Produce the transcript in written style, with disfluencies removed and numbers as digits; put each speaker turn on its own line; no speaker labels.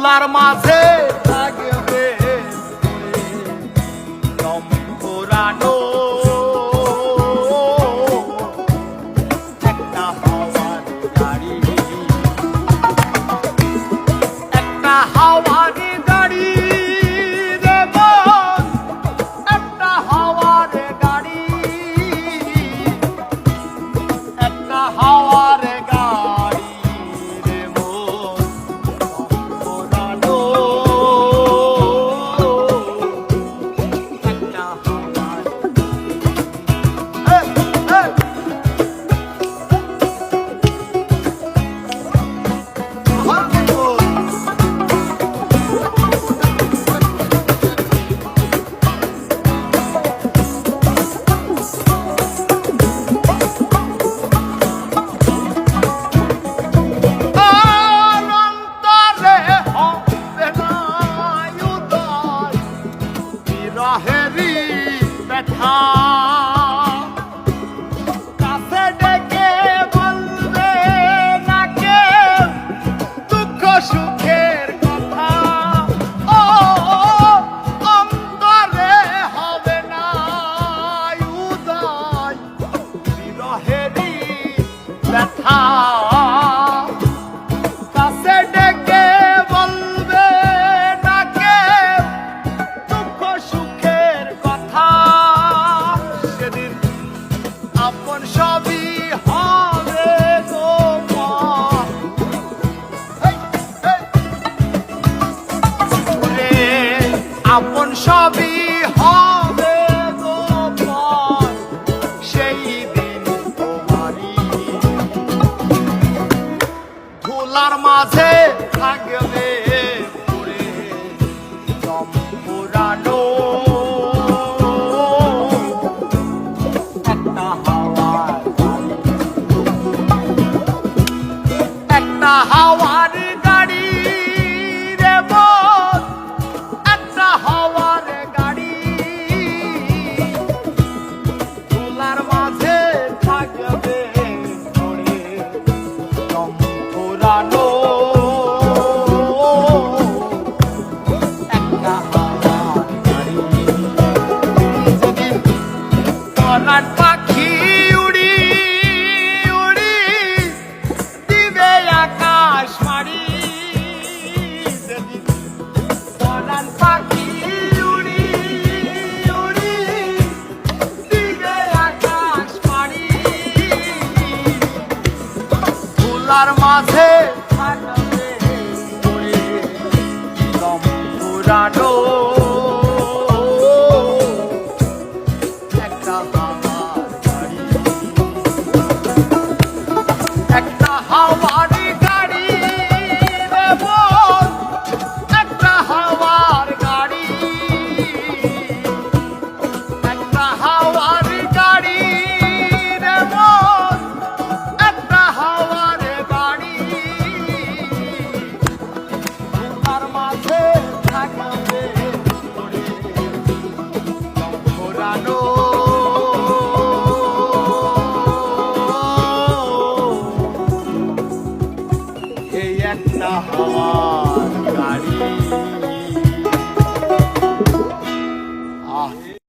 ধুলার মাঝে থাকবে দম পুরানো একটা হাওয়ার গাড়ি, একটা হাওয়ার গাড়ি রে মন, একটা হাওয়ার গাড়ি, একটা হাওয়ার গাড়ি রে মন পুরানো একটা হাওয়ার। বিরহেরি ব্যথা কাছে ডেকে বলবে না কেউ দুঃখ সুখের কথা। ও অন্তরে হবে না উদয় বিরহেরি ব্যথা কাছে ডেকে বলবে না কেউ দুঃখ সুখের কথা। সেদিন আপন সবই হবে গোপন, আপন সবই হবে গোপন সেই দিন তোমারই। ধুলার মাঝে থাকবে পড়ে দম পুরানো একটা হাওয়ার গাড়ি, একটা হাওয়ার গাড়ি রে মন, একটা হাওয়ার গাড়ি। ধুলার মাঝে থাকবে পড়ে দম পুরানো একটা হাওয়ার গাড়ি। যেদিন পরাণ পাখি উড়ি উড়ি দিবে আকাশ মারি, যেদিন পরাণ পাখি উড়ি উড়ি দিবে আকাশ মারি। ধুলার মাঝে থাকবে পড়ে দম পুরানো একটা হাওয়ার গাড়ি, একটা হাওয়ার গাড়ি রে মন, একটা হাওয়ার গাড়ি, একটা হাওয়ার গাড়ি রে মন, একটা হাওয়ার গাড়ি। ধুলার মাঝে থাকবে পড়ে দম পুরানো এই একটা হাওয়ার গাড়ি।